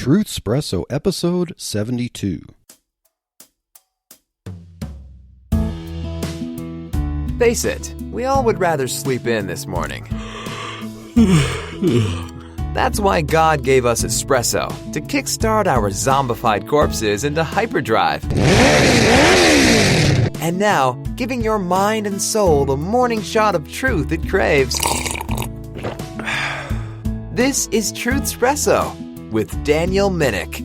Truth Espresso, episode 72. Face it, we all would rather sleep in this morning. That's why God gave us espresso, to kickstart our zombified corpses into hyperdrive. And now, giving your mind and soul the morning shot of truth it craves. This is Truth Espresso with Daniel Minnick.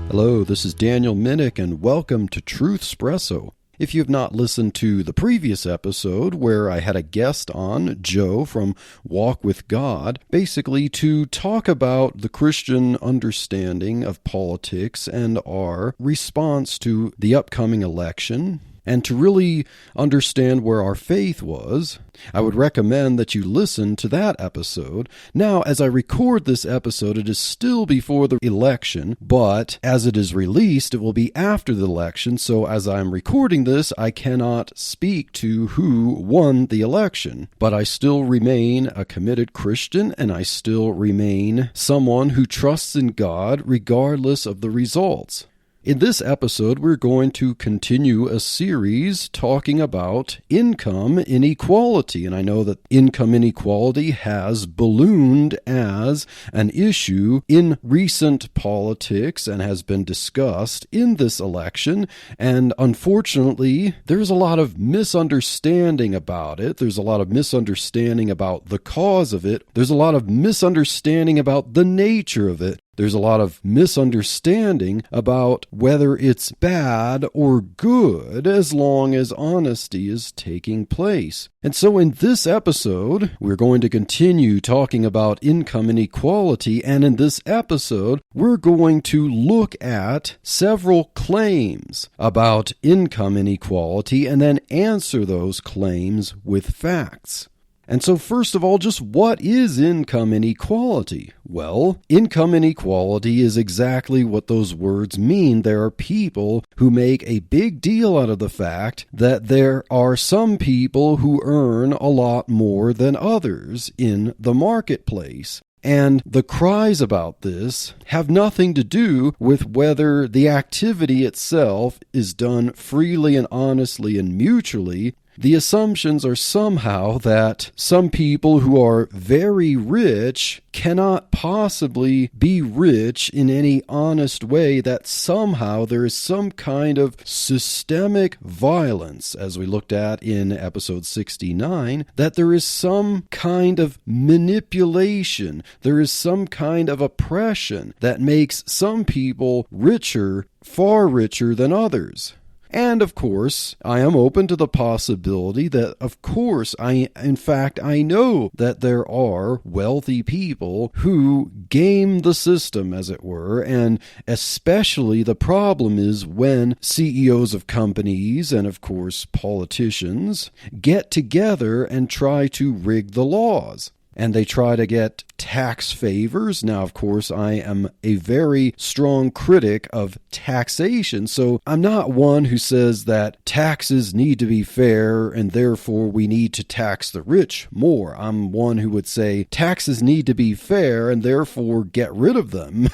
Hello, this is Daniel Minnick, and welcome to Truth Espresso. If you have not listened to the previous episode where I had a guest on, Joe from Walk with God, basically to talk about the Christian understanding of politics and our response to the upcoming election, and to really understand where our faith was, I would recommend that you listen to that episode. Now, as I record this episode, it is still before the election, but as it is released, it will be after the election, so as I'm recording this, I cannot speak to who won the election. But I still remain a committed Christian, and I still remain someone who trusts in God regardless of the results. In this episode, we're going to continue a series talking about income inequality. And I know that income inequality has ballooned as an issue in recent politics and has been discussed in this election. And unfortunately, there's a lot of misunderstanding about it. There's a lot of misunderstanding about the cause of it. There's a lot of misunderstanding about the nature of it. There's a lot of misunderstanding about whether it's bad or good as long as honesty is taking place. And so in this episode, we're going to continue talking about income inequality, and in this episode, we're going to look at several claims about income inequality and then answer those claims with facts. And so first of all, just what is income inequality? Well, income inequality is exactly what those words mean. There are people who make a big deal out of the fact that there are some people who earn a lot more than others in the marketplace. And the cries about this have nothing to do with whether the activity itself is done freely and honestly and mutually. The assumptions are somehow that some people who are very rich cannot possibly be rich in any honest way, that somehow there is some kind of systemic violence, as we looked at in episode 69, that there is some kind of manipulation, there is some kind of oppression that makes some people richer, far richer than others. And of course, I am open to the possibility that, of course, I know that there are wealthy people who game the system, as it were, and especially the problem is when CEOs of companies and, of course, politicians get together and try to rig the laws. And they try to get tax favors. Now, of course, I am a very strong critic of taxation, so I'm not one who says that taxes need to be fair and therefore we need to tax the rich more. I'm one who would say taxes need to be fair and therefore get rid of them.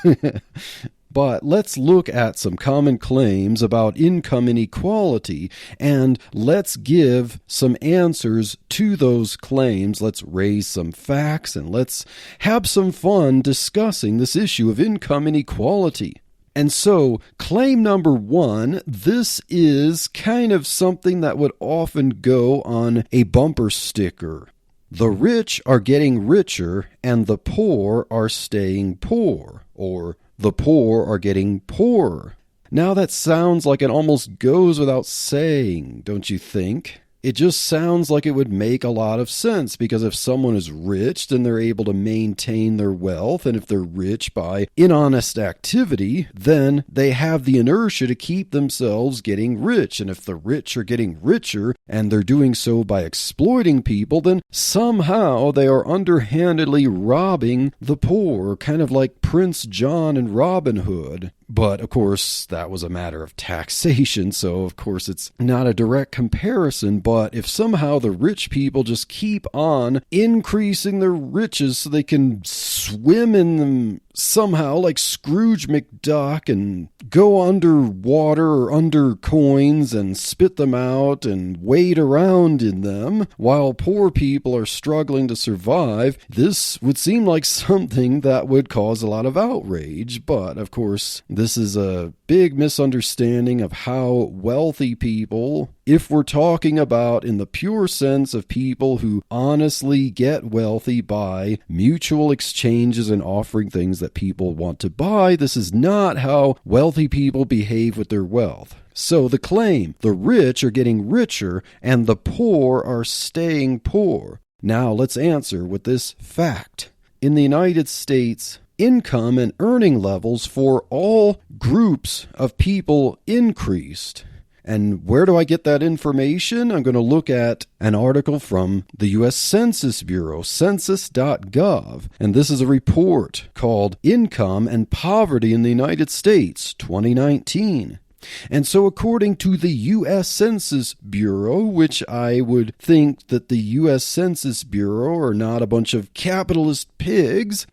But let's look at some common claims about income inequality, and let's give some answers to those claims. Let's raise some facts, and let's have some fun discussing this issue of income inequality. And so, claim number one, this is kind of something that would often go on a bumper sticker. The rich are getting richer, and the poor are staying poor, or the poor are getting poorer. Now that sounds like it almost goes without saying, don't you think? It just sounds like it would make a lot of sense, because if someone is rich, then they're able to maintain their wealth, and if they're rich by dishonest activity, then they have the inertia to keep themselves getting rich, and if the rich are getting richer, and they're doing so by exploiting people, then somehow they are underhandedly robbing the poor, kind of like Prince John and Robin Hood. But, of course, that was a matter of taxation, so, of course, it's not a direct comparison. But if somehow the rich people just keep on increasing their riches so they can swim in them somehow, like Scrooge McDuck, and go underwater or under coins and spit them out and wade around in them, while poor people are struggling to survive, this would seem like something that would cause a lot of outrage. But, of course, this is a big misunderstanding of how wealthy people, if we're talking about in the pure sense of people who honestly get wealthy by mutual exchanges and offering things that people want to buy, this is not how wealthy people behave with their wealth. So the claim, the rich are getting richer and the poor are staying poor. Now let's answer with this fact. In the United States, income and earning levels for all groups of people increased. And where do I get that information? I'm going to look at an article from the U.S. Census Bureau, census.gov. And this is a report called Income and Poverty in the United States, 2019. And so according to the U.S. Census Bureau, which I would think that the U.S. Census Bureau are not a bunch of capitalist pigs,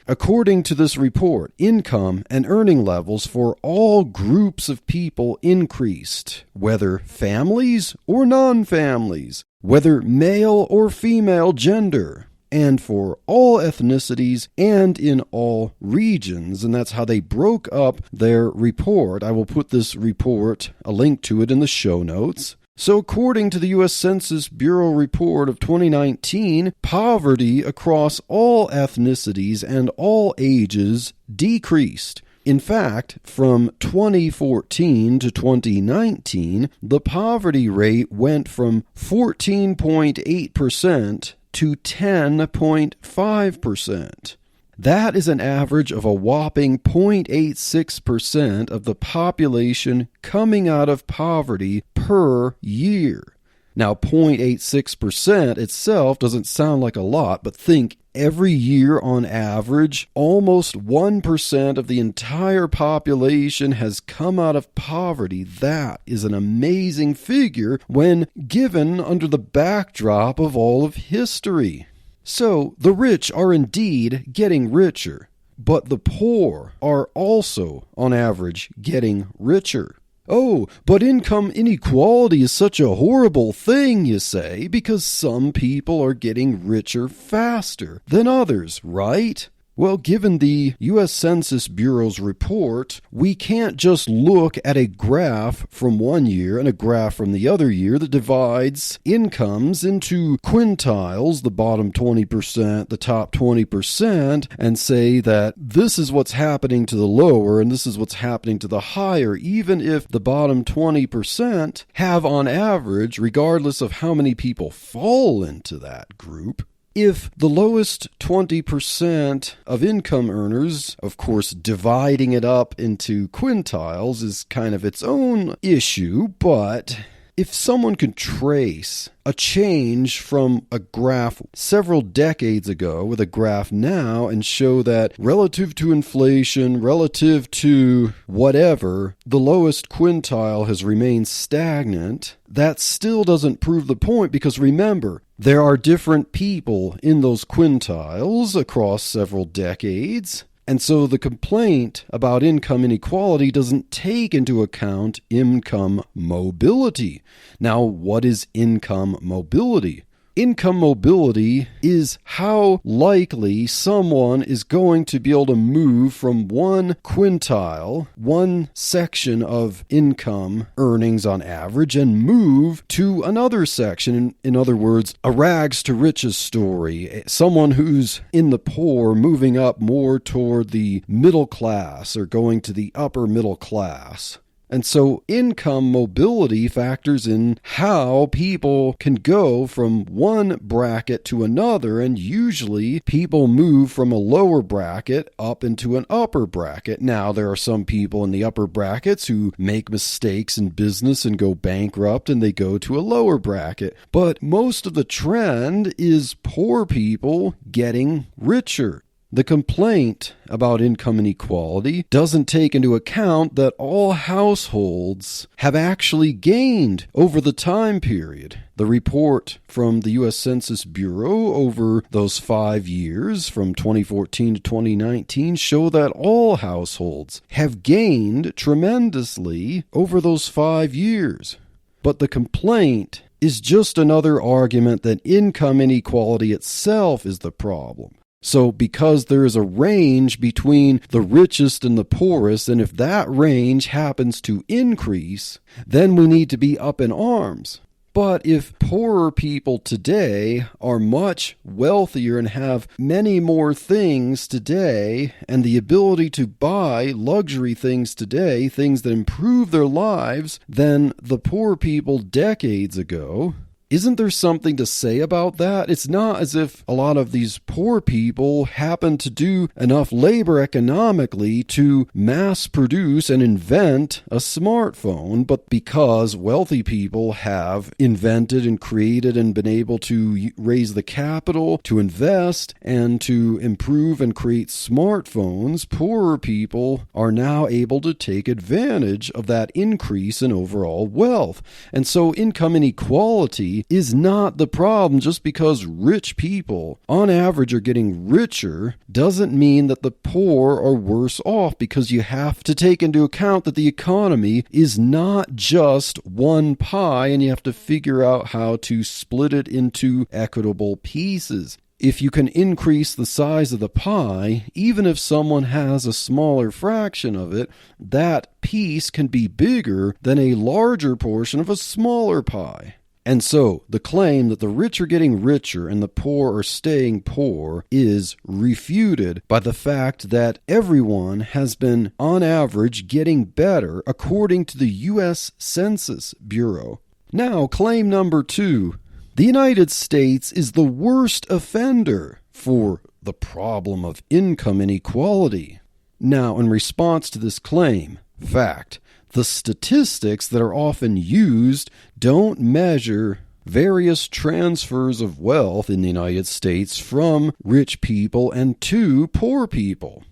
according to this report, income and earning levels for all groups of people increased, whether families or non-families, whether male or female gender, and for all ethnicities and in all regions. And that's how they broke up their report. I will put this report, a link to it, in the show notes. So according to the U.S. Census Bureau report of 2019, poverty across all ethnicities and all ages decreased. In fact, from 2014 to 2019, the poverty rate went from 14.8% to 10.5%. That is an average of a whopping 0.86% of the population coming out of poverty per year. Now, 0.86% itself doesn't sound like a lot, but think every year on average, almost 1% of the entire population has come out of poverty. That is an amazing figure when given under the backdrop of all of history. So, the rich are indeed getting richer, but the poor are also, on average, getting richer. Oh, but income inequality is such a horrible thing, you say, because some people are getting richer faster than others, right? Well, given the U.S. Census Bureau's report, we can't just look at a graph from one year and a graph from the other year that divides incomes into quintiles, the bottom 20%, the top 20%, and say that this is what's happening to the lower and this is what's happening to the higher, even if the bottom 20% have on average, regardless of how many people fall into that group, if the lowest 20% of income earners, of course, dividing it up into quintiles is kind of its own issue, but if someone can trace a change from a graph several decades ago with a graph now and show that relative to inflation, relative to whatever, the lowest quintile has remained stagnant, that still doesn't prove the point, because remember, there are different people in those quintiles across several decades. And so the complaint about income inequality doesn't take into account income mobility. Now, what is income mobility? Income mobility is how likely someone is going to be able to move from one quintile, one section of income earnings on average, and move to another section. In other words, a rags to riches story. Someone who's in the poor moving up more toward the middle class or going to the upper middle class. And so income mobility factors in how people can go from one bracket to another, and usually people move from a lower bracket up into an upper bracket. Now, there are some people in the upper brackets who make mistakes in business and go bankrupt, and they go to a lower bracket. But most of the trend is poor people getting richer. The complaint about income inequality doesn't take into account that all households have actually gained over the time period. The report from the U.S. Census Bureau over those 5 years, from 2014 to 2019, show that all households have gained tremendously over those 5 years. But the complaint is just another argument that income inequality itself is the problem. So because there is a range between the richest and the poorest, and if that range happens to increase, then we need to be up in arms. But if poorer people today are much wealthier and have many more things today, and the ability to buy luxury things today, things that improve their lives, than the poor people decades ago, isn't there something to say about that? It's not as if a lot of these poor people happen to do enough labor economically to mass produce and invent a smartphone, but because wealthy people have invented and created and been able to raise the capital to invest and to improve and create smartphones, poorer people are now able to take advantage of that increase in overall wealth. And so income inequality is not the problem. Just because rich people on average are getting richer doesn't mean that the poor are worse off, because you have to take into account that the economy is not just one pie and you have to figure out how to split it into equitable pieces. If you can increase the size of the pie, even if someone has a smaller fraction of it, that piece can be bigger than a larger portion of a smaller pie. And so, the claim that the rich are getting richer and the poor are staying poor is refuted by the fact that everyone has been, on average, getting better according to the U.S. Census Bureau. Now, claim number 2. The United States is the worst offender for the problem of income inequality. Now, in response to this claim, fact, the statistics that are often used don't measure various transfers of wealth in the United States from rich people and to poor people.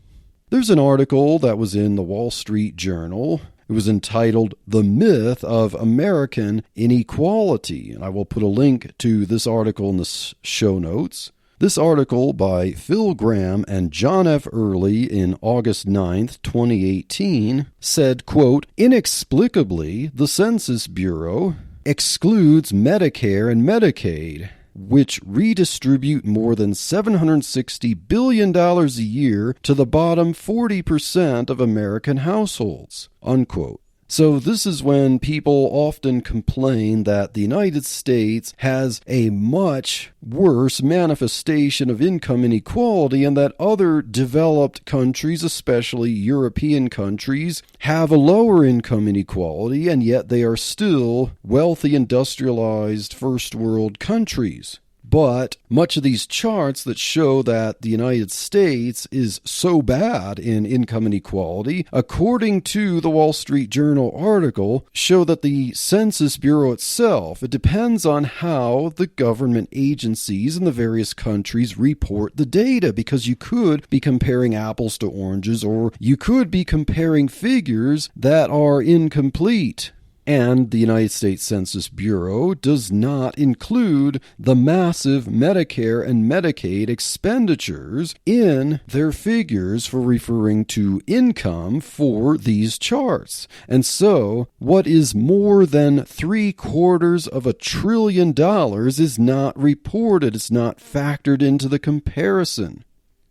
There's an article that was in the Wall Street Journal. It was entitled "The Myth of American Inequality," and I will put a link to this article in the show notes. This article by Phil Graham and John F. Early in August 9th, 2018 said, quote, "Inexplicably, the Census Bureau excludes Medicare and Medicaid, which redistribute more than $760 billion a year to the bottom 40% of American households," unquote. So this is when people often complain that the United States has a much worse manifestation of income inequality, and that other developed countries, especially European countries, have a lower income inequality, and yet they are still wealthy, industrialized, first world countries. But much of these charts that show that the United States is so bad in income inequality, according to the Wall Street Journal article, show that the Census Bureau itself, it depends on how the government agencies in the various countries report the data, because you could be comparing apples to oranges, or you could be comparing figures that are incomplete. And the United States Census Bureau does not include the massive Medicare and Medicaid expenditures in their figures for referring to income for these charts. And so, what is more than $750 billion is not reported. It's not factored into the comparison.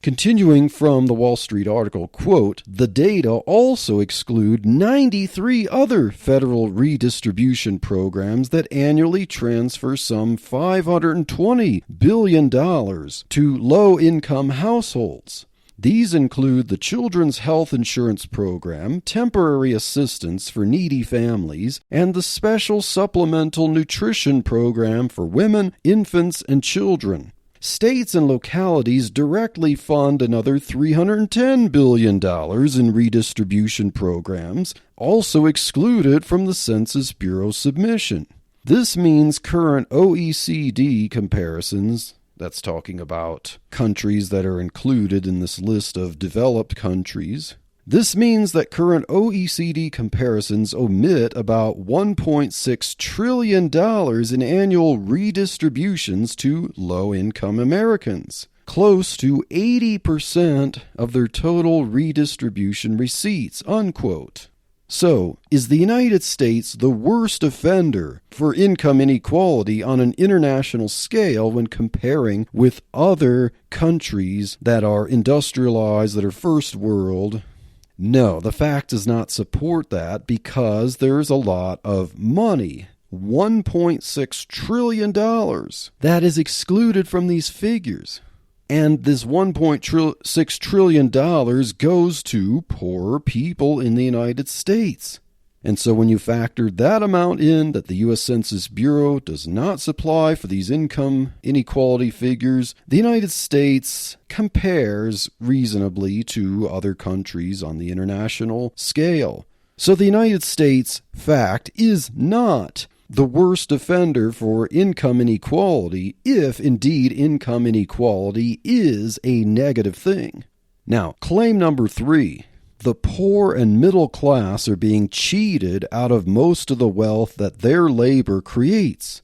Continuing from the Wall Street article, quote, "The data also exclude 93 other federal redistribution programs that annually transfer some $520 billion to low-income households. These include the Children's Health Insurance Program, temporary assistance for needy families, and the Special Supplemental Nutrition Program for women, infants, and children. States and localities directly fund another $310 billion in redistribution programs, also excluded from the Census Bureau submission. This means current OECD comparisons That's talking about countries that are included in this list of developed countries. This means that current OECD comparisons omit about $1.6 trillion in annual redistributions to low-income Americans, close to 80% of their total redistribution receipts, unquote. So, is the United States the worst offender for income inequality on an international scale when comparing with other countries that are industrialized, that are first world? No, the fact does not support that because there's a lot of money. $1.6 trillion. That is excluded from these figures. And this $1.6 trillion goes to poorer people in the United States. And so when you factor that amount in that the U.S. Census Bureau does not supply for these income inequality figures, the United States compares reasonably to other countries on the international scale. So the United States, fact, is not the worst offender for income inequality if indeed income inequality is a negative thing. Now, claim number 3. The poor and middle class are being cheated out of most of the wealth that their labor creates.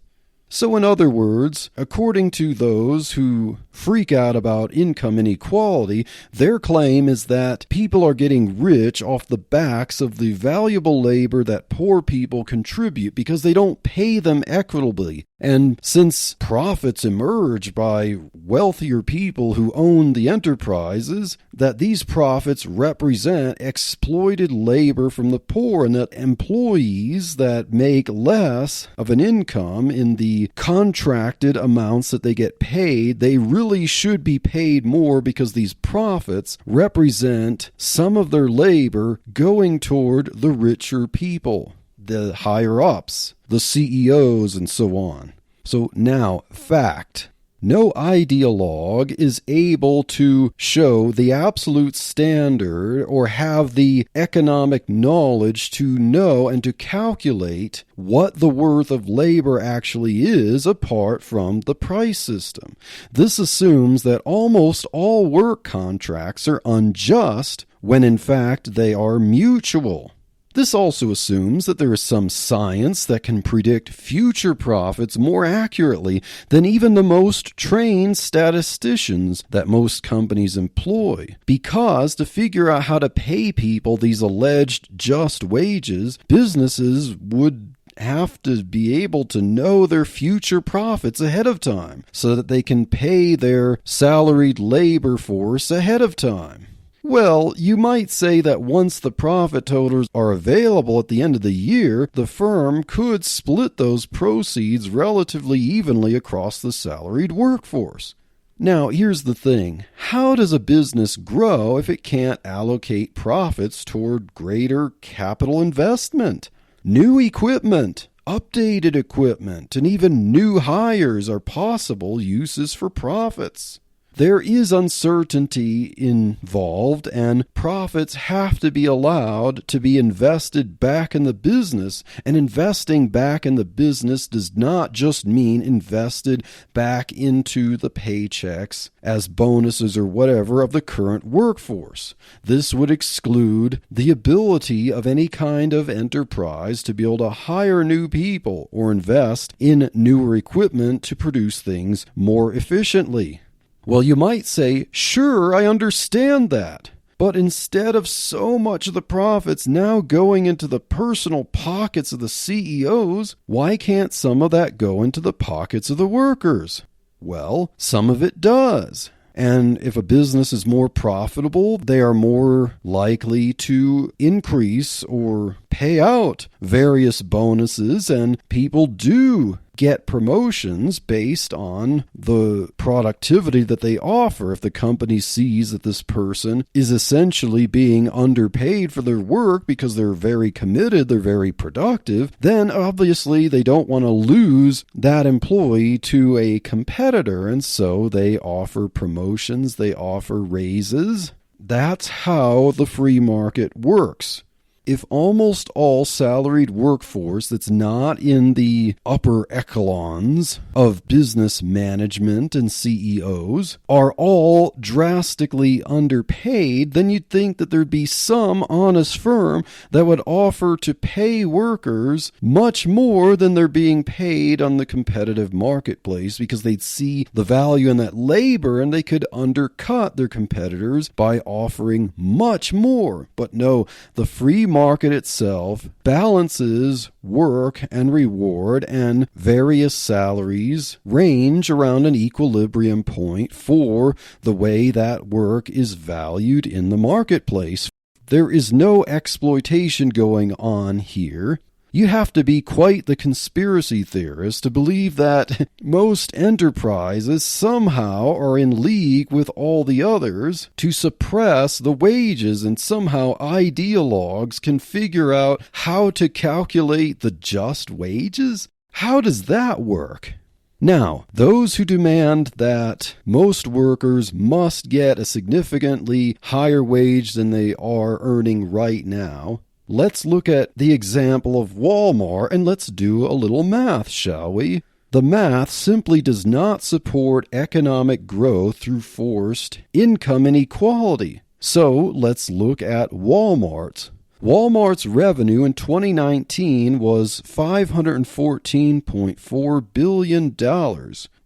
So in other words, according to those who freak out about income inequality, their claim is that people are getting rich off the backs of the valuable labor that poor people contribute because they don't pay them equitably. And since profits emerge by wealthier people who own the enterprises, that these profits represent exploited labor from the poor, and that employees that make less of an income in the contracted amounts that they get paid, they really should be paid more because these profits represent some of their labor going toward the richer people, the higher ups, the CEOs, and so on. So now, fact. No ideologue is able to show the absolute standard or have the economic knowledge to know and to calculate what the worth of labor actually is apart from the price system. This assumes that almost all work contracts are unjust when in fact they are mutual. This also assumes that there is some science that can predict future profits more accurately than even the most trained statisticians that most companies employ. Because to figure out how to pay people these alleged just wages, businesses would have to be able to know their future profits ahead of time so that they can pay their salaried labor force ahead of time. Well, you might say that once the profit totals are available at the end of the year, the firm could split those proceeds relatively evenly across the salaried workforce. Now, here's the thing. How does a business grow if it can't allocate profits toward greater capital investment? New equipment, updated equipment, and even new hires are possible uses for profits. There is uncertainty involved, and profits have to be allowed to be invested back in the business. And investing back in the business does not just mean invested back into the paychecks as bonuses or whatever of the current workforce. This would exclude the ability of any kind of enterprise to be able to hire new people or invest in newer equipment to produce things more efficiently. Well, you might say, sure, I understand that. But instead of so much of the profits now going into the personal pockets of the CEOs, why can't some of that go into the pockets of the workers? Well, some of it does. And if a business is more profitable, they are more likely to increase or pay out various bonuses, and people do get promotions based on the productivity that they offer. If the company sees that this person is essentially being underpaid for their work because they're very committed, they're very productive, then obviously they don't want to lose that employee to a competitor, and so they offer promotions, they offer raises. That's how the free market works. if almost all salaried workforce that's not in the upper echelons of business management and CEOs are all drastically underpaid, then you'd think that there'd be some honest firm that would offer to pay workers much more than they're being paid on the competitive marketplace, because they'd see the value in that labor and they could undercut their competitors by offering much more. But no, the free market itself balances work and reward, and various salaries range around an equilibrium point for the way that work is valued in the marketplace. There is no exploitation going on here. You have to be quite the conspiracy theorist to believe that most enterprises somehow are in league with all the others to suppress the wages, and somehow ideologues can figure out how to calculate the just wages? How does that work? Now, those who demand that most workers must get a significantly higher wage than they are earning right now, let's look at the example of Walmart and let's do a little math, shall we? The math simply does not support economic growth through forced income inequality. So let's look at Walmart. Walmart's revenue in 2019 was $514.4 billion,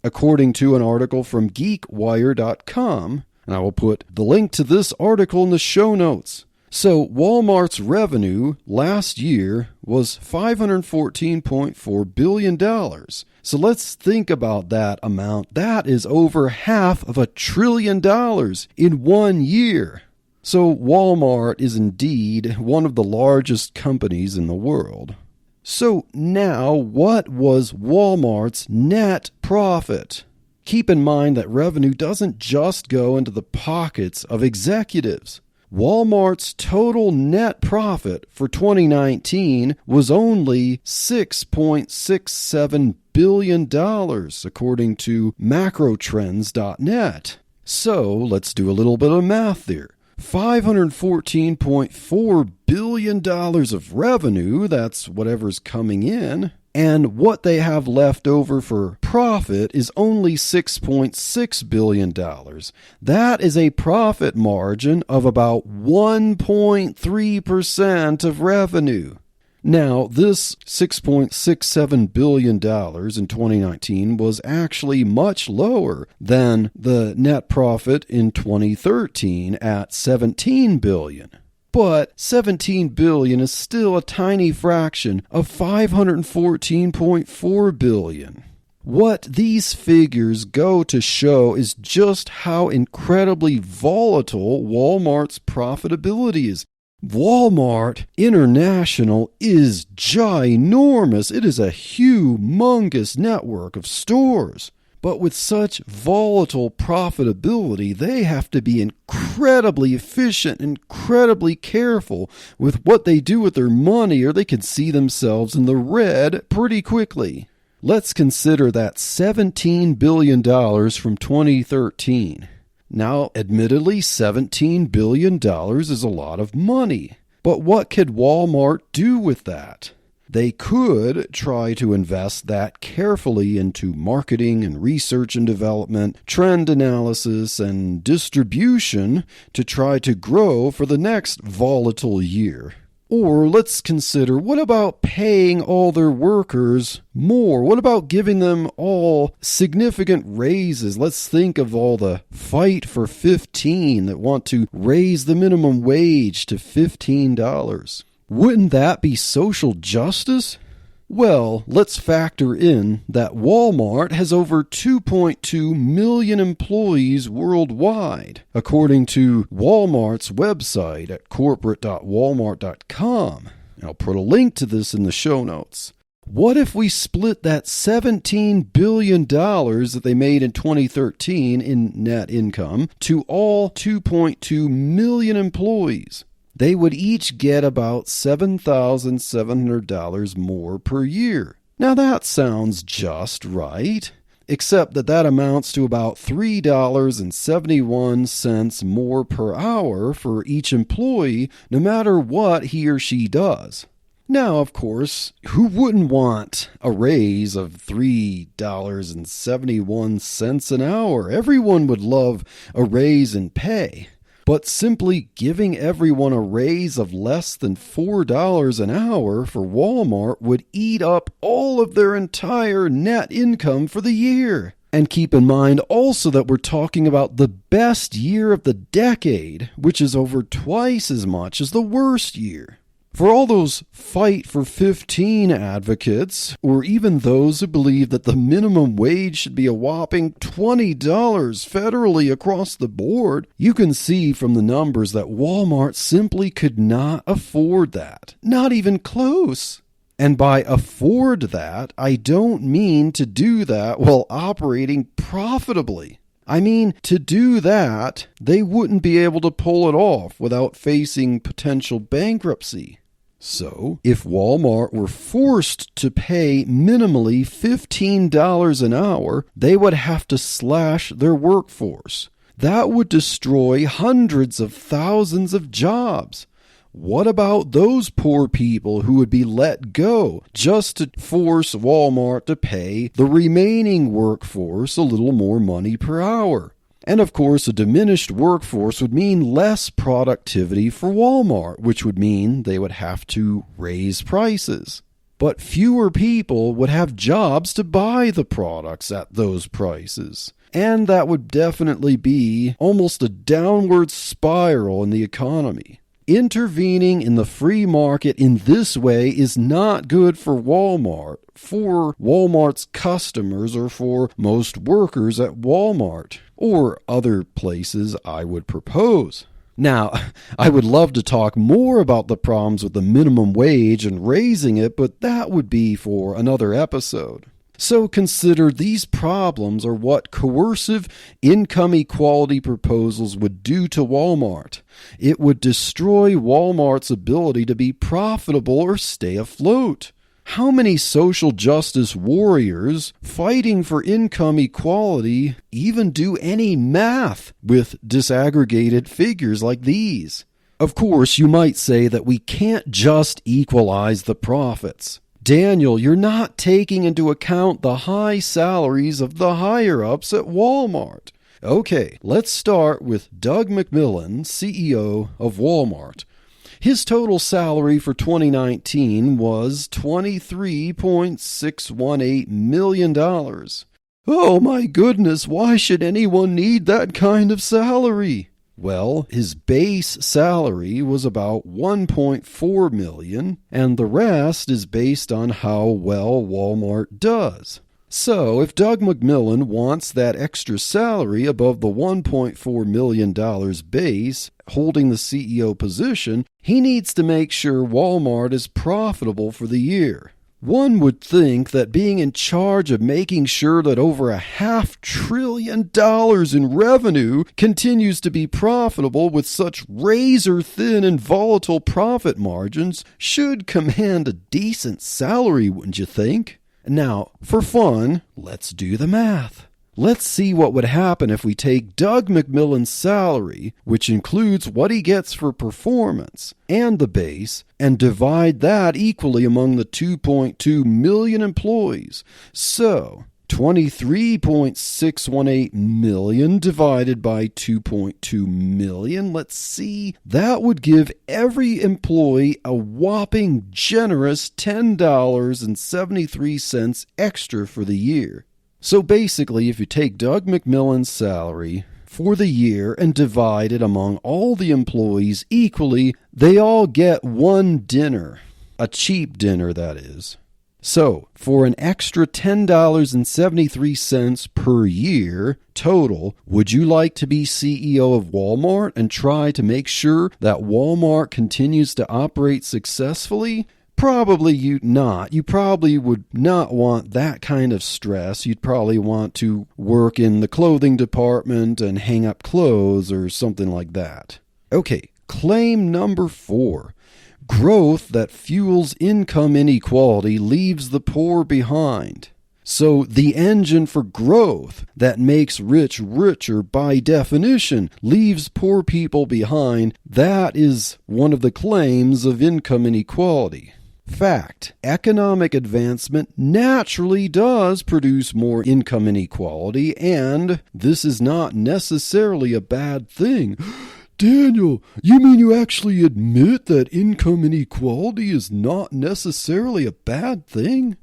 according to an article from GeekWire.com, and I will put the link to this article in the show notes. So Walmart's revenue last year was $514.4 billion. So let's think about that amount. That is over $500 billion in 1 year. So Walmart is indeed one of the largest companies in the world. So now, what was Walmart's net profit? Keep in mind that revenue doesn't just go into the pockets of executives. Walmart's total net profit for 2019 was only $6.67 billion, according to macrotrends.net. So let's do a little bit of math there. $514.4 billion of revenue, that's whatever's coming in, and what they have left over for profit is only $6.6 billion. That is a profit margin of about 1.3% of revenue. Now, this $6.67 billion in 2019 was actually much lower than the net profit in 2013 at $17 billion. But $17 billion is still a tiny fraction of $514.4 billion. What these figures go to show is just how incredibly volatile Walmart's profitability is. Walmart International is ginormous. It is a humongous network of stores. But with such volatile profitability, they have to be incredibly efficient, incredibly careful with what they do with their money, or they could see themselves in the red pretty quickly. Let's consider that $17 billion from 2013. Now, admittedly, $17 billion is a lot of money. But what could Walmart do with that? They could try to invest that carefully into marketing and research and development, trend analysis, and distribution to try to grow for the next volatile year. Or let's consider, what about paying all their workers more? What about giving them all significant raises? Let's think of all the Fight for 15 that want to raise the minimum wage to $15. Wouldn't that be social justice? Well, let's factor in that Walmart has over 2.2 million employees worldwide, according to Walmart's website at corporate.walmart.com. I'll put a link to this in the show notes. What if we split that $17 billion that they made in 2013 in net income to all 2.2 million employees? They would each get about $7,700 more per year. Now that sounds just right. except that amounts to about $3.71 more per hour for each employee, no matter what he or she does. Now, of course, who wouldn't want a raise of $3.71 an hour? Everyone would love a raise in pay. But simply giving everyone a raise of less than $4 an hour for Walmart would eat up all of their entire net income for the year. And keep in mind also that we're talking about the best year of the decade, which is over twice as much as the worst year. For all those Fight for 15 advocates, or even those who believe that the minimum wage should be a whopping $20 federally across the board, you can see from the numbers that Walmart simply could not afford that. Not even close. And by afford that, I don't mean to do that while operating profitably. I mean, to do that, they wouldn't be able to pull it off without facing potential bankruptcy. So, if Walmart were forced to pay minimally $15 an hour, they would have to slash their workforce. That would destroy hundreds of thousands of jobs. What about those poor people who would be let go just to force Walmart to pay the remaining workforce a little more money per hour? And of course, a diminished workforce would mean less productivity for Walmart, which would mean they would have to raise prices. But fewer people would have jobs to buy the products at those prices. And that would definitely be almost a downward spiral in the economy. Intervening in the free market in this way is not good for Walmart, for Walmart's customers, or for most workers at Walmart, or other places I would propose. Now, I would love to talk more about the problems with the minimum wage and raising it, but that would be for another episode. So consider these problems are what coercive income equality proposals would do to Walmart. It would destroy Walmart's ability to be profitable or stay afloat. How many social justice warriors fighting for income equality even do any math with disaggregated figures like these? Of course, you might say that we can't just equalize the profits. Daniel, you're not taking into account the high salaries of the higher-ups at Walmart. Okay, let's start with Doug McMillon, CEO of Walmart. His total salary for 2019 was $23.618 million. Oh my goodness, why should anyone need that kind of salary? Well, his base salary was about $1.4 million, and the rest is based on how well Walmart does. So, if Doug McMillon wants that extra salary above the $1.4 million base, holding the CEO position, he needs to make sure Walmart is profitable for the year. One would think that being in charge of making sure that over $500 billion in revenue continues to be profitable with such razor-thin and volatile profit margins should command a decent salary, wouldn't you think? Now, for fun, let's do the math. Let's see what would happen if we take Doug McMillon's salary, which includes what he gets for performance, and the base, and divide that equally among the 2.2 million employees. So, $23.618 million divided by 2.2 million. Let's see. That would give every employee a whopping generous $10.73 extra for the year. So basically, if you take Doug McMillon's salary for the year and divide it among all the employees equally, they all get one dinner. A cheap dinner, that is. So, for an extra $10.73 per year total, would you like to be CEO of Walmart and try to make sure that Walmart continues to operate successfully? Probably you'd not. You probably would not want that kind of stress. You'd probably want to work in the clothing department and hang up clothes or something like that. Okay, claim number 4. Growth that fuels income inequality leaves the poor behind. So the engine for growth that makes rich richer by definition leaves poor people behind, that is one of the claims of income inequality. Fact, economic advancement naturally does produce more income inequality, and this is not necessarily a bad thing. Daniel, you mean you actually admit that income inequality is not necessarily a bad thing?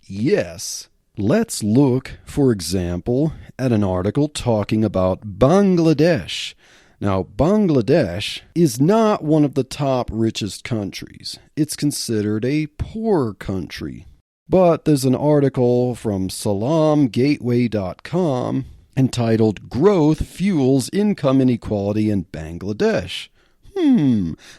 Yes. Let's look, for example, at an article talking about Bangladesh. Now, Bangladesh is not one of the top richest countries. It's considered a poor country. But there's an article from SalamGateway.com entitled Growth Fuels Income Inequality in Bangladesh.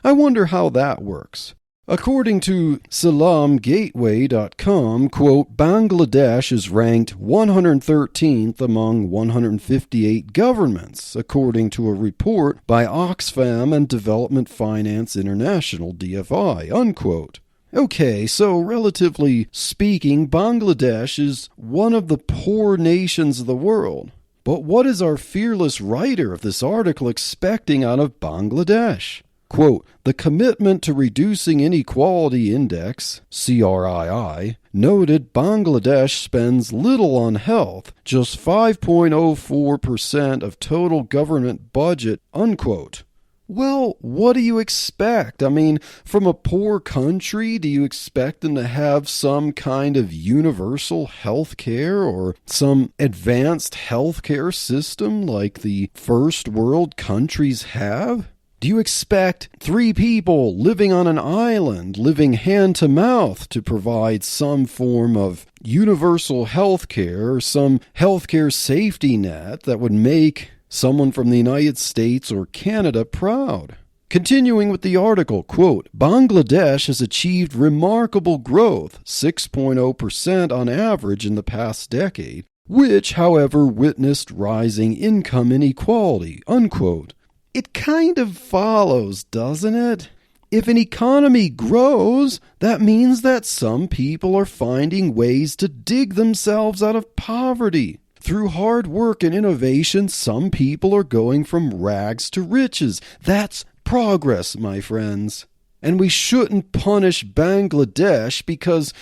I wonder how that works. According to SalamGateway.com, quote, Bangladesh is ranked 113th among 158 governments, according to a report by Oxfam and Development Finance International, DFI, unquote. Okay, so relatively speaking, Bangladesh is one of the poor nations of the world. But what is our fearless writer of this article expecting out of Bangladesh? Quote, the Commitment to Reducing Inequality Index, CRII, noted Bangladesh spends little on health, just 5.04% of total government budget, unquote. Well, what do you expect? I mean, from a poor country, do you expect them to have some kind of universal health care or some advanced health care system like the first world countries have? Do you expect 3 people living on an island, living hand to mouth, to provide some form of universal health care or some health care safety net that would make someone from the United States or Canada proud? Continuing with the article, quote, Bangladesh has achieved remarkable growth, 6.0% on average in the past decade, which, however, witnessed rising income inequality, unquote. It kind of follows, doesn't it? If an economy grows, that means that some people are finding ways to dig themselves out of poverty. Through hard work and innovation, some people are going from rags to riches. That's progress, my friends. And we shouldn't punish Bangladesh because,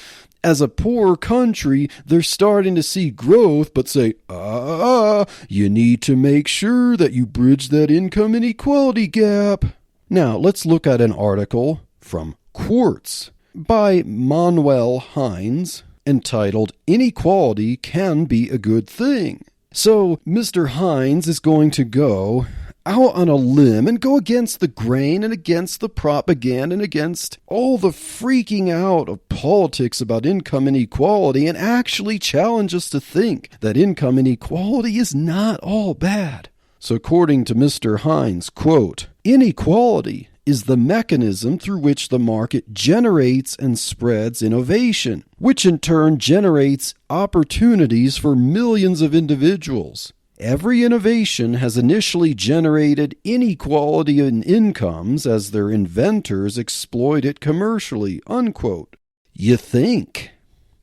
as a poor country, they're starting to see growth, but say, you need to make sure that you bridge that income inequality gap. Now, let's look at an article from Quartz by Manuel Hines entitled, Inequality Can Be a Good Thing. So, Mr. Hines is going to go out on a limb and go against the grain and against the propaganda and against all the freaking out of politics about income inequality and actually challenge us to think that income inequality is not all bad. So according to Mr. Hines, quote, inequality is the mechanism through which the market generates and spreads innovation, which in turn generates opportunities for millions of individuals. Every innovation has initially generated inequality in incomes as their inventors exploit it commercially, unquote. You think?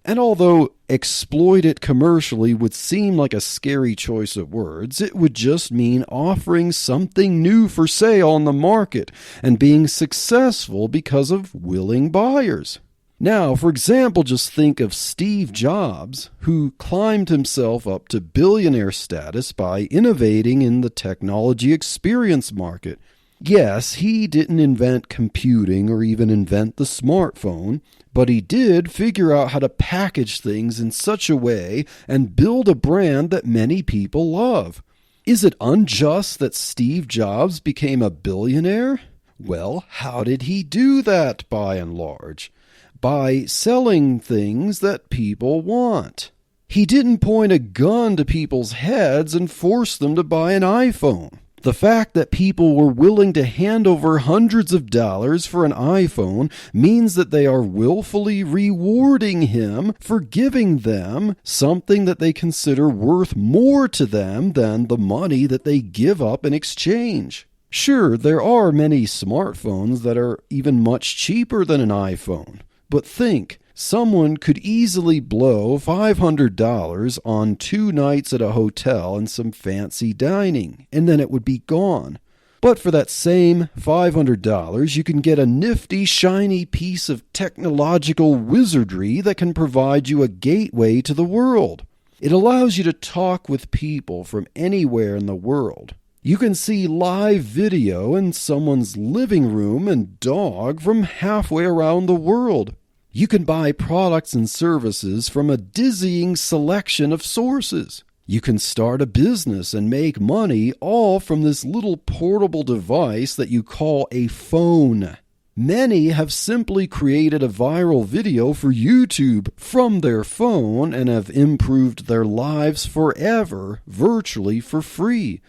And although exploit it commercially would seem like a scary choice of words, it would just mean offering something new for sale on the market and being successful because of willing buyers. Now, for example, just think of Steve Jobs, who climbed himself up to billionaire status by innovating in the technology experience market. Yes, he didn't invent computing or even invent the smartphone, but he did figure out how to package things in such a way and build a brand that many people love. Is it unjust that Steve Jobs became a billionaire? Well, how did he do that by and large? By selling things that people want. He didn't point a gun to people's heads and force them to buy an iPhone. The fact that people were willing to hand over hundreds of dollars for an iPhone means that they are willfully rewarding him for giving them something that they consider worth more to them than the money that they give up in exchange. Sure, there are many smartphones that are even much cheaper than an iPhone. But think, Someone could easily blow $500 on 2 nights at a hotel and some fancy dining, and then it would be gone. But for that same $500, you can get a nifty, shiny piece of technological wizardry that can provide you a gateway to the world. It allows you to talk with people from anywhere in the world. You can see live video in someone's living room and dog from halfway around the world. You can buy products and services from a dizzying selection of sources. You can start a business and make money all from this little portable device that you call a phone. Many have simply created a viral video for YouTube from their phone and have improved their lives forever, virtually for free.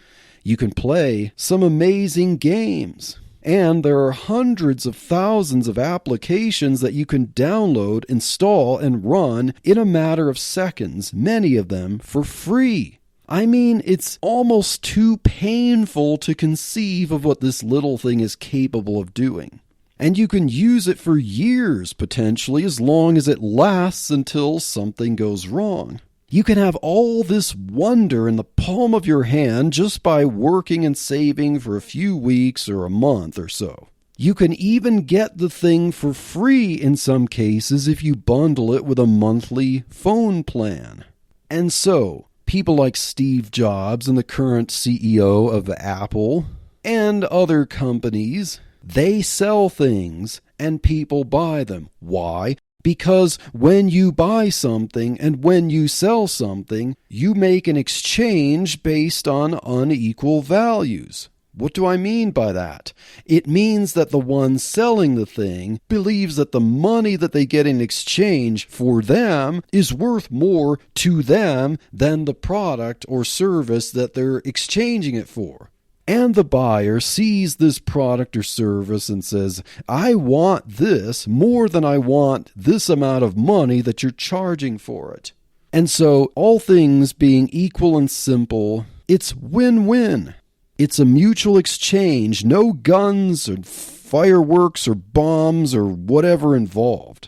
You can play some amazing games. And there are hundreds of thousands of applications that you can download, install, and run in a matter of seconds, many of them for free. I mean, it's almost too painful to conceive of what this little thing is capable of doing. And you can use it for years, potentially, as long as it lasts until something goes wrong. You can have all this wonder in the palm of your hand just by working and saving for a few weeks or a month or so. You can even get the thing for free in some cases if you bundle it with a monthly phone plan. And so, people like Steve Jobs and the current CEO of Apple and other companies, they sell things and people buy them. Why? Because when you buy something and when you sell something, you make an exchange based on unequal values. What do I mean by that? It means that the one selling the thing believes that the money that they get in exchange for them is worth more to them than the product or service that they're exchanging it for. And the buyer sees this product or service and says, I want this more than I want this amount of money that you're charging for it. And so, all things being equal and simple, it's win-win. It's a mutual exchange, no guns or fireworks or bombs or whatever involved.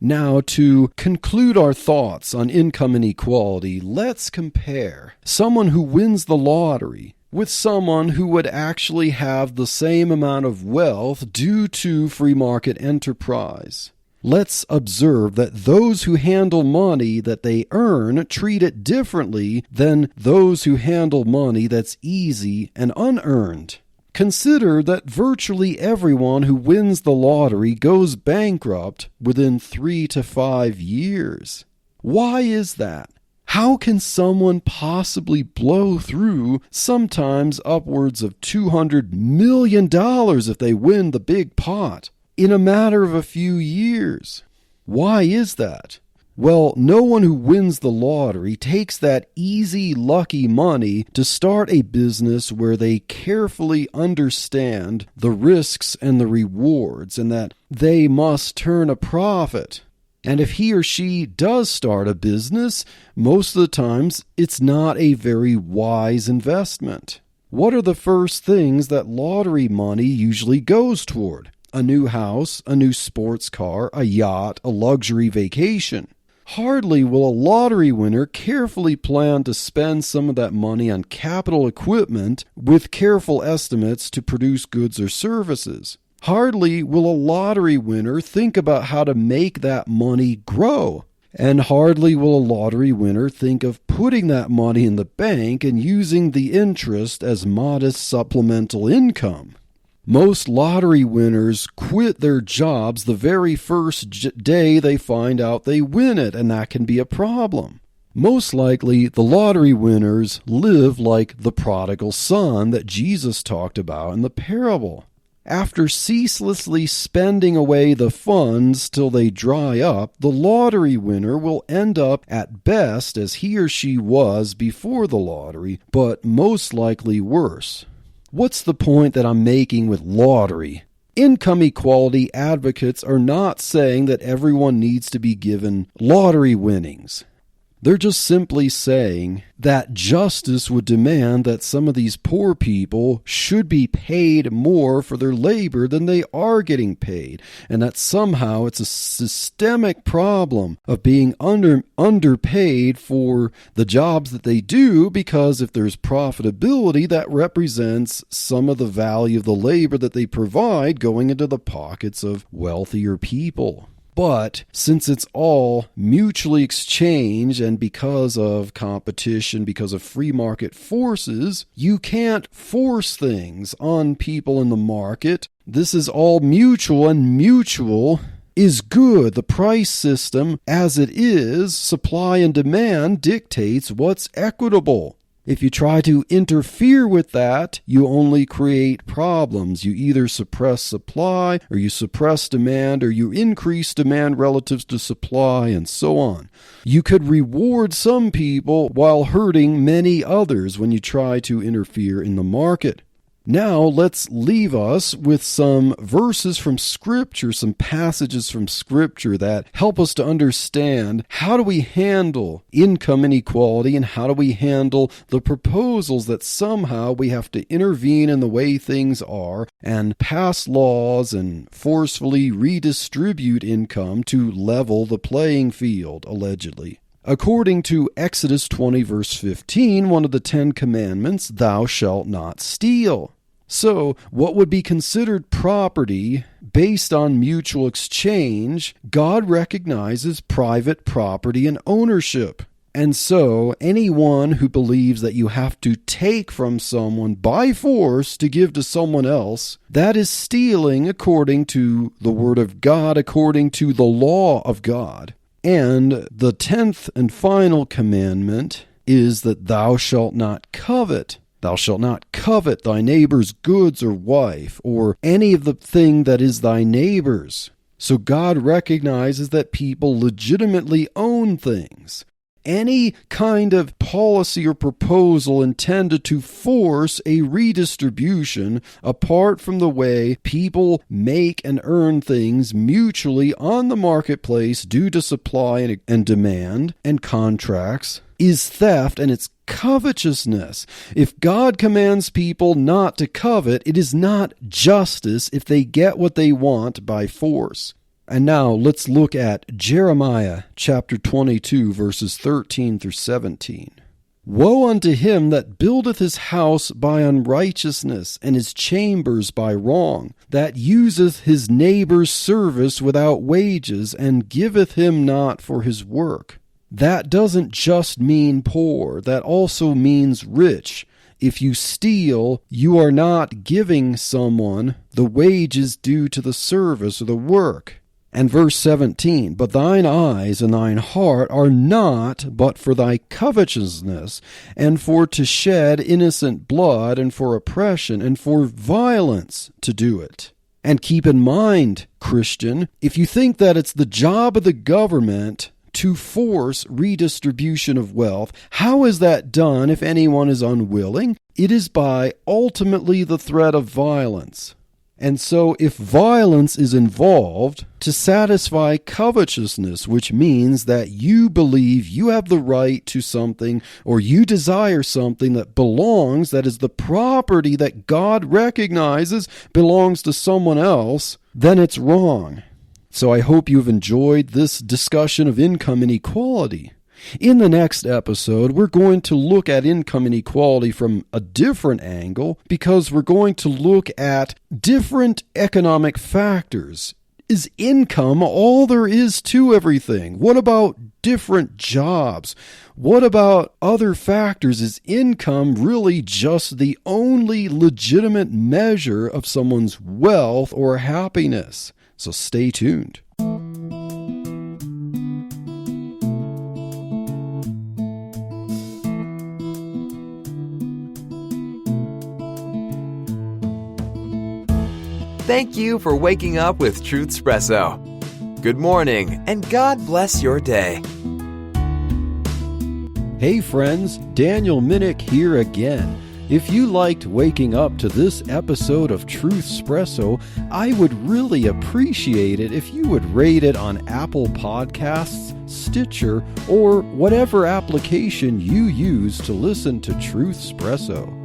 Now, to conclude our thoughts on income inequality, let's compare someone who wins the lottery with someone who would actually have the same amount of wealth due to free market enterprise. Let's observe that those who handle money that they earn treat it differently than those who handle money that's easy and unearned. Consider that virtually everyone who wins the lottery goes bankrupt within 3 to 5 years. Why is that? How can someone possibly blow through sometimes upwards of $200 million if they win the big pot in a matter of a few years? Why is that? Well, no one who wins the lottery takes that easy, lucky money to start a business where they carefully understand the risks and the rewards and that they must turn a profit. And if he or she does start a business, most of the times it's not a very wise investment. What are the first things that lottery money usually goes toward? A new house, a new sports car, a yacht, a luxury vacation. Hardly will a lottery winner carefully plan to spend some of that money on capital equipment with careful estimates to produce goods or services. Hardly will a lottery winner think about how to make that money grow. And hardly will a lottery winner think of putting that money in the bank and using the interest as modest supplemental income. Most lottery winners quit their jobs the very first day they find out they win it, and that can be a problem. Most likely, the lottery winners live like the prodigal son that Jesus talked about in the parable. After ceaselessly spending away the funds till they dry up, the lottery winner will end up at best as he or she was before the lottery, but most likely worse. What's the point that I'm making with lottery? Income equality advocates are not saying that everyone needs to be given lottery winnings. They're just simply saying that justice would demand that some of these poor people should be paid more for their labor than they are getting paid, and that somehow it's a systemic problem of being underpaid for the jobs that they do, because if there's profitability, that represents some of the value of the labor that they provide going into the pockets of wealthier people. But since it's all mutually exchanged, and because of competition, because of free market forces, you can't force things on people in the market. This is all mutual, and mutual is good. The price system, as it is, supply and demand, dictates what's equitable. If you try to interfere with that, you only create problems. You either suppress supply, or you suppress demand, or you increase demand relative to supply, and so on. You could reward some people while hurting many others when you try to interfere in the market. Now, let's leave us with some verses from Scripture, some passages from Scripture that help us to understand how do we handle income inequality, and how do we handle the proposals that somehow we have to intervene in the way things are and pass laws and forcefully redistribute income to level the playing field, allegedly. According to Exodus 20, verse 15, one of the 10 commandments, thou shalt not steal. So, what would be considered property based on mutual exchange, God recognizes private property and ownership. And so, anyone who believes that you have to take from someone by force to give to someone else, that is stealing according to the Word of God, according to the law of God. And the 10th and final commandment is that thou shalt not covet. Thou shalt not covet thy neighbor's goods or wife, or any of the thing that is thy neighbor's. So God recognizes that people legitimately own things. Any kind of policy or proposal intended to force a redistribution apart from the way people make and earn things mutually on the marketplace due to supply and demand and contracts is theft, and it's covetousness. If God commands people not to covet, it is not justice if they get what they want by force. And now let's look at Jeremiah chapter 22, verses 13 through 17. Woe unto him that buildeth his house by unrighteousness, and his chambers by wrong, that useth his neighbor's service without wages, and giveth him not for his work. That doesn't just mean poor, that also means rich. If you steal, you are not giving someone the wages due to the service or the work. And verse 17, but thine eyes and thine heart are not but for thy covetousness, and for to shed innocent blood, and for oppression, and for violence to do it. And keep in mind, Christian, if you think that it's the job of the government to force redistribution of wealth, how is that done if anyone is unwilling? It is by ultimately the threat of violence. And so if violence is involved to satisfy covetousness, which means that you believe you have the right to something, or you desire something that belongs, that is the property that God recognizes belongs to someone else, then it's wrong. So I hope you've enjoyed this discussion of income inequality. In the next episode, we're going to look at income inequality from a different angle, because we're going to look at different economic factors. Is income all there is to everything? What about different jobs? What about other factors? Is income really just the only legitimate measure of someone's wealth or happiness? So stay tuned. Thank you for waking up with Truth Espresso. Good morning, and God bless your day. Hey friends, Daniel Minnick here again. If you liked waking up to this episode of Truth Espresso, I would really appreciate it if you would rate it on Apple Podcasts, Stitcher, or whatever application you use to listen to Truthspresso.